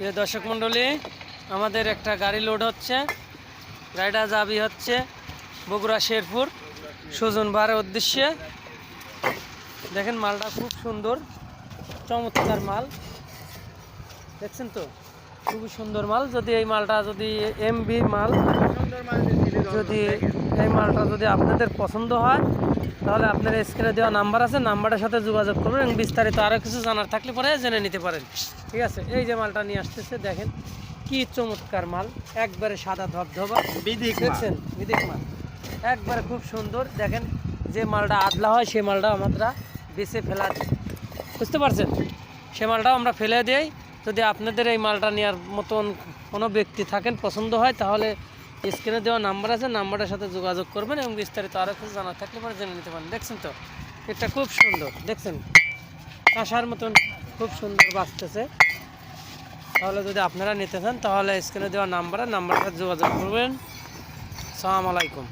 প্রিয় দর্শক মণ্ডলী, আমাদের একটা গাড়ি লোড হচ্ছে। গাড়িটা যাবি হচ্ছে বগুড়া শেরপুর সুজন বারের উদ্দেশ্যে। দেখেন মালটা খুব সুন্দর, চমৎকার মাল, দেখছেন তো, খুবই সুন্দর মাল। যদি এই মালটা যদি এমবি মাল, যদি এই মালটা যদি আপনাদের পছন্দ হয় তাহলে আপনার স্ক্রিনে দেওয়া নাম্বার আছে, নাম্বারের সাথে যোগাযোগ করবেন এবং বিস্তারিত আরও কিছু জানার থাকলে পরে জেনে নিতে পারেন। ঠিক আছে, এই যে মালটা নিয়ে আসতেছে, দেখেন কি চমৎকার মাল, একবারে সাদা ধবধবা, দেখছেন বিদেশ মাল, একবারে খুব সুন্দর। দেখেন যে মালটা আদলা হয় সে মালটা আমরা বেছে ফেলা দিই, বুঝতে পারছেন, সে মালটাও আমরা ফেলে দিই। যদি আপনাদের এই মালটা নেওয়ার মতন কোনো ব্যক্তি থাকেন, পছন্দ হয়, তাহলে স্ক্রিনে দেওয়া নাম্বার আছে, নাম্বারের সাথে যোগাযোগ করবেন এবং বিস্তারিত আরও কিছু জানা থাকলে পরে জেনে নিতে পারেন। দেখছেন তো, এটা খুব সুন্দর, দেখছেন কাঁসার মতন খুব সুন্দর বাঁচতেছে। তাহলে যদি আপনারা নিতে চান তাহলে স্ক্রিনে দেওয়া নাম্বারের সাথে যোগাযোগ করবেন। আসসালামু আলাইকুম।